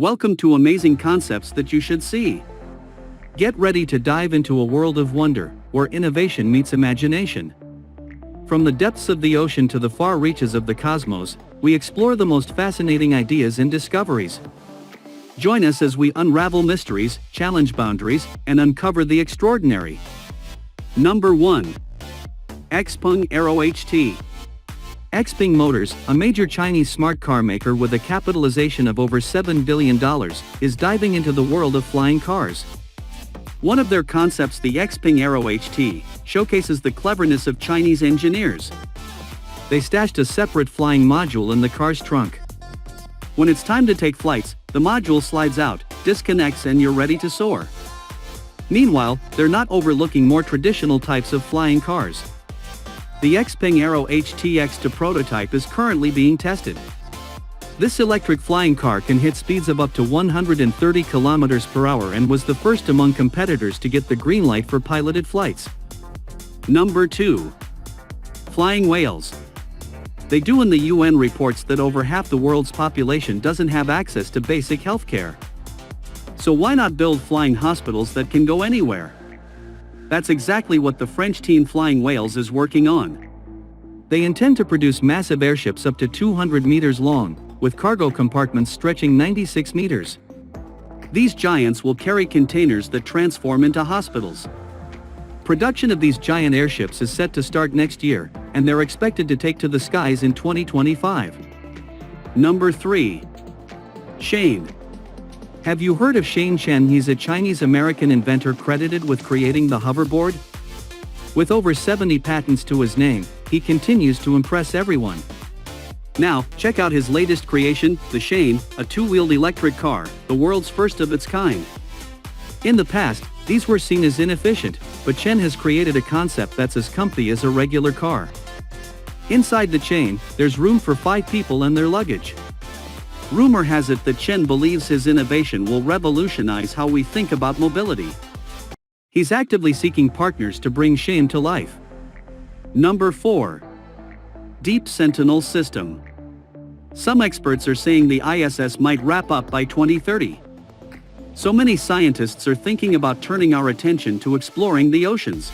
Welcome to Amazing Concepts That You Should See. Get ready to dive into a world of wonder, where innovation meets imagination. From the depths of the ocean to the far reaches of the cosmos, we explore the most fascinating ideas and discoveries. Join us as we unravel mysteries, challenge boundaries, and uncover the extraordinary. Number 1. Xpeng Aero HT. Xpeng Motors, a major Chinese smart car maker with a capitalization of over $7 billion, is diving into the world of flying cars. One of their concepts, the Xpeng Aero HT, showcases the cleverness of Chinese engineers. They stashed a separate flying module in the car's trunk. When it's time to take flights, the module slides out, disconnects, and you're ready to soar. Meanwhile, they're not overlooking more traditional types of flying cars. The Xpeng Aero HT X2 prototype is currently being tested. This electric flying car can hit speeds of up to 130 km per hour and was the first among competitors to get the green light for piloted flights. Number 2. Flying whales. They do, and the UN reports that over half the world's population doesn't have access to basic healthcare. So why not build flying hospitals that can go anywhere? That's exactly what the French team Flying Whales is working on. They intend to produce massive airships up to 200 meters long, with cargo compartments stretching 96 meters. These giants will carry containers that transform into hospitals. Production of these giant airships is set to start next year, and they're expected to take to the skies in 2025. Number 3. Shane. Have you heard of Shane Chen? He's a Chinese-American inventor credited with creating the hoverboard. With over 70 patents to his name, he continues to impress everyone. Now, check out his latest creation, the Shane, a two-wheeled electric car, the world's first of its kind. In the past, these were seen as inefficient, but Chen has created a concept that's as comfy as a regular car. Inside the Shane, there's room for 5 people and their luggage. Rumor has it that Chen believes his innovation will revolutionize how we think about mobility. He's actively seeking partners to bring Shane to life. Number 4. Deep Sentinel System. Some experts are saying the ISS might wrap up by 2030. So many scientists are thinking about turning our attention to exploring the oceans.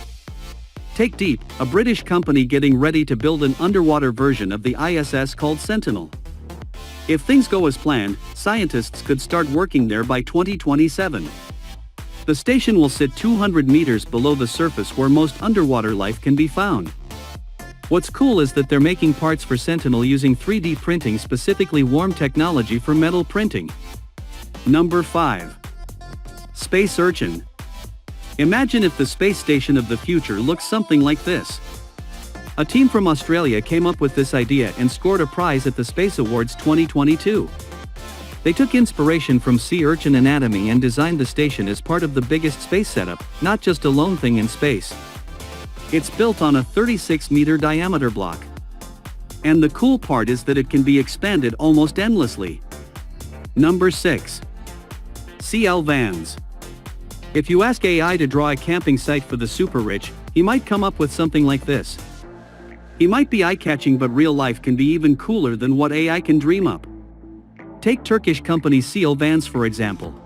Take Deep, a British company getting ready to build an underwater version of the ISS called Sentinel. If things go as planned, scientists could start working there by 2027. The station will sit 200 meters below the surface where most underwater life can be found. What's cool is that they're making parts for Sentinel using 3D printing, specifically warm technology for metal printing. Number 5. Space Urchin. Imagine if the space station of the future looks something like this. A team from Australia came up with this idea and scored a prize at the Space Awards 2022. They took inspiration from sea urchin anatomy and designed the station as part of the biggest space setup, not just a lone thing in space. It's built on a 36-meter diameter block. And the cool part is that it can be expanded almost endlessly. Number 6. CL Vans. If you ask AI to draw a camping site for the super rich, he might come up with something like this. He might be eye-catching, but real life can be even cooler than what AI can dream up. Take Turkish company CL Vans for example.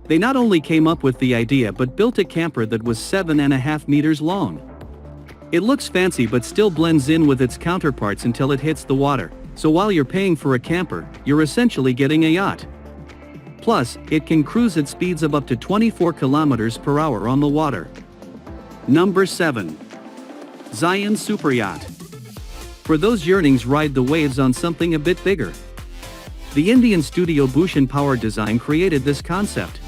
They not only came up with the idea but built a camper that was 7.5 meters long. It looks fancy but still blends in with its counterparts until it hits the water, so while you're paying for a camper, you're essentially getting a yacht. Plus, it can cruise at speeds of up to 24 kilometers per hour on the water. Number 7. Zion Super Yacht. For those yearnings, ride the waves on something a bit bigger. The Indian studio Bhushan Power Design created this concept.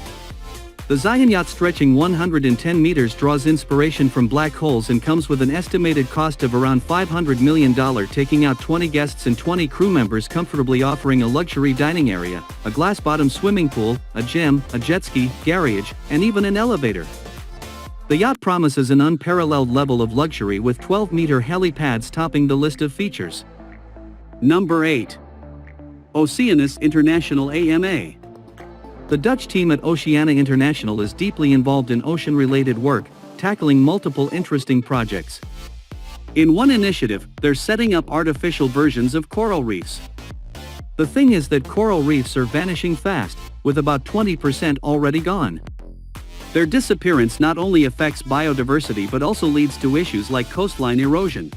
The Zion yacht, stretching 110 meters, draws inspiration from black holes and comes with an estimated cost of around $500 million, taking out 20 guests and 20 crew members comfortably, offering a luxury dining area, a glass-bottom swimming pool, a gym, a jet ski, garage, and even an elevator. The yacht promises an unparalleled level of luxury with 12-meter helipads topping the list of features. Number 8. Oceanus International AMA. The Dutch team at Oceana International is deeply involved in ocean-related work, tackling multiple interesting projects. In one initiative, they're setting up artificial versions of coral reefs. The thing is that coral reefs are vanishing fast, with about 20% already gone. Their disappearance not only affects biodiversity but also leads to issues like coastline erosion.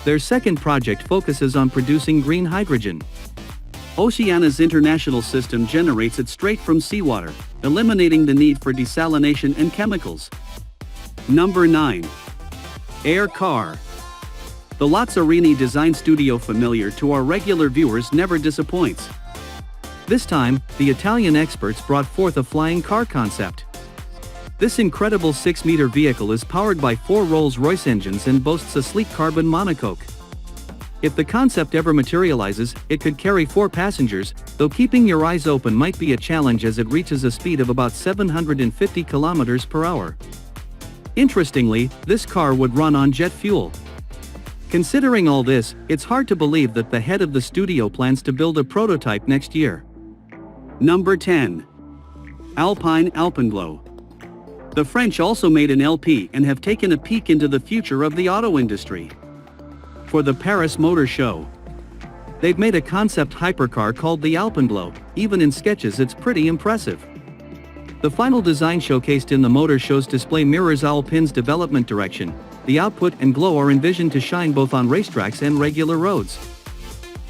Their second project focuses on producing green hydrogen. Oceania's international system generates it straight from seawater, eliminating the need for desalination and chemicals. Number 9. Air Car. The Lazzarini design studio, familiar to our regular viewers, never disappoints. This time, the Italian experts brought forth a flying car concept. This incredible 6-meter vehicle is powered by 4 Rolls-Royce engines and boasts a sleek carbon monocoque. If the concept ever materializes, it could carry 4 passengers, though keeping your eyes open might be a challenge as it reaches a speed of about 750 kilometers per hour. Interestingly, this car would run on jet fuel. Considering all this, it's hard to believe that the head of the studio plans to build a prototype next year. Number 10. Alpine Alpenglow. The French also made an LP and have taken a peek into the future of the auto industry. For the Paris Motor Show, they've made a concept hypercar called the Alpenglow. Even in sketches it's pretty impressive. The final design showcased in the motor show's display mirrors Alpine's development direction. The output and glow are envisioned to shine both on racetracks and regular roads.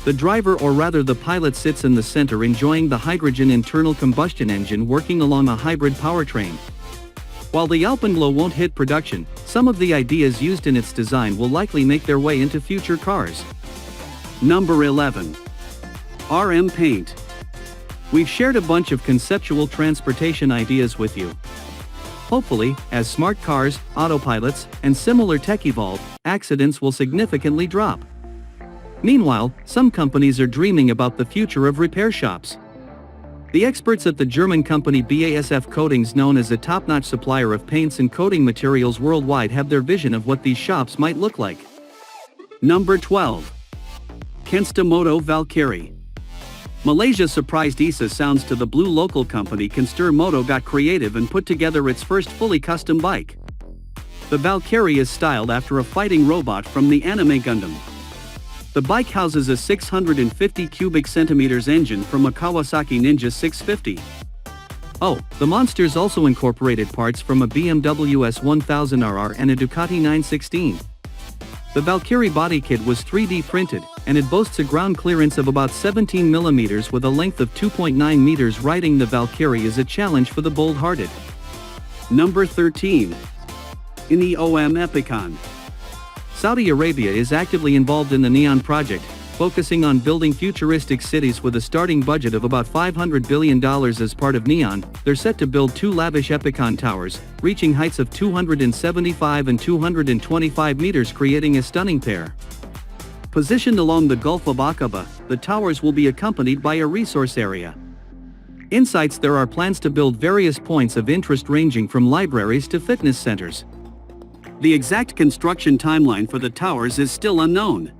The driver, or rather the pilot, sits in the center enjoying the hydrogen internal combustion engine working along a hybrid powertrain. While the Alpenglow won't hit production, some of the ideas used in its design will likely make their way into future cars. Number 11. RM Paint. We've shared a bunch of conceptual transportation ideas with you. Hopefully, as smart cars, autopilots, and similar tech evolve, accidents will significantly drop. Meanwhile, some companies are dreaming about the future of repair shops. The experts at the German company BASF Coatings, known as a top-notch supplier of paints and coating materials worldwide, have their vision of what these shops might look like. Number 12. Kenstamoto Valkyrie. Malaysia's surprised ESA sounds to the blue local company Kenstamoto got creative and put together its first fully custom bike. The Valkyrie is styled after a fighting robot from the anime Gundam. The bike houses a 650 cubic centimeters engine from a Kawasaki Ninja 650. Oh, the monsters also incorporated parts from a BMW S1000RR and a Ducati 916. The Valkyrie body kit was 3D printed, and it boasts a ground clearance of about 17 mm with a length of 2.9 meters. Riding the Valkyrie is a challenge for the bold-hearted. Number 13. Neom Epicon. Saudi Arabia is actively involved in the Neon project, focusing on building futuristic cities with a starting budget of about $500 billion. As part of Neon, they're set to build 2 lavish Epicon towers, reaching heights of 275 and 225 meters, creating a stunning pair. Positioned along the Gulf of Aqaba, the towers will be accompanied by a resource area. In sites there are plans to build various points of interest ranging from libraries to fitness centers. The exact construction timeline for the towers is still unknown.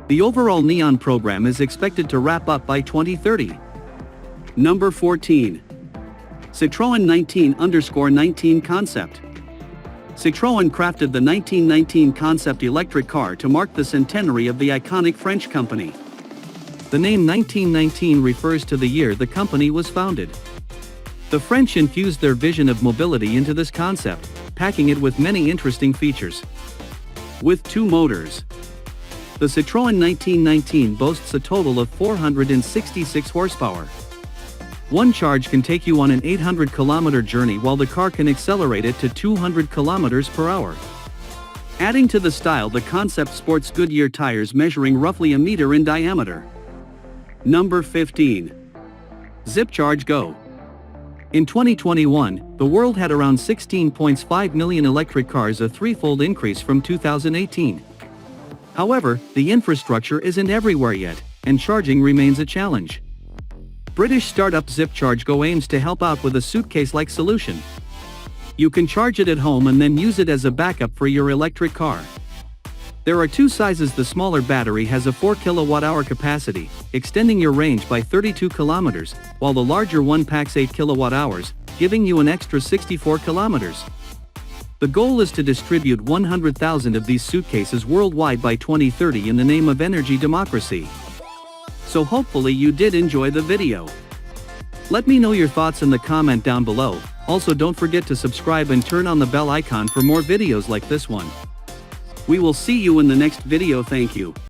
The overall Neon program is expected to wrap up by 2030. Number 14. Citroën 19/19 concept. Citroën crafted the 1919 concept electric car to mark the centenary of the iconic French company. The name 1919 refers to the year the company was founded. The French infused their vision of mobility into this concept, packing it with many interesting features. With 2 motors, the Citroën 1919 boasts a total of 466 horsepower. One charge can take you on an 800-kilometer journey, while the car can accelerate it to 200 kilometers per hour. Adding to the style, the concept sports Goodyear tires measuring roughly a meter in diameter. Number 15. ZipCharge Go. In 2021, the world had around 16.5 million electric cars, a threefold increase from 2018. However, the infrastructure isn't everywhere yet, and charging remains a challenge. British startup ZipCharge Go aims to help out with a suitcase-like solution. You can charge it at home and then use it as a backup for your electric car. There are 2 sizes. The smaller battery has a 4 kilowatt-hour capacity, extending your range by 32 kilometers, while the larger one packs 8 kilowatt-hours, giving you an extra 64 kilometers. The goal is to distribute 100,000 of these suitcases worldwide by 2030 in the name of energy democracy. So hopefully you did enjoy the video. Let me know your thoughts in the comment down below. Also don't forget to subscribe and turn on the bell icon for more videos like this one. We will see you in the next video. Thank you.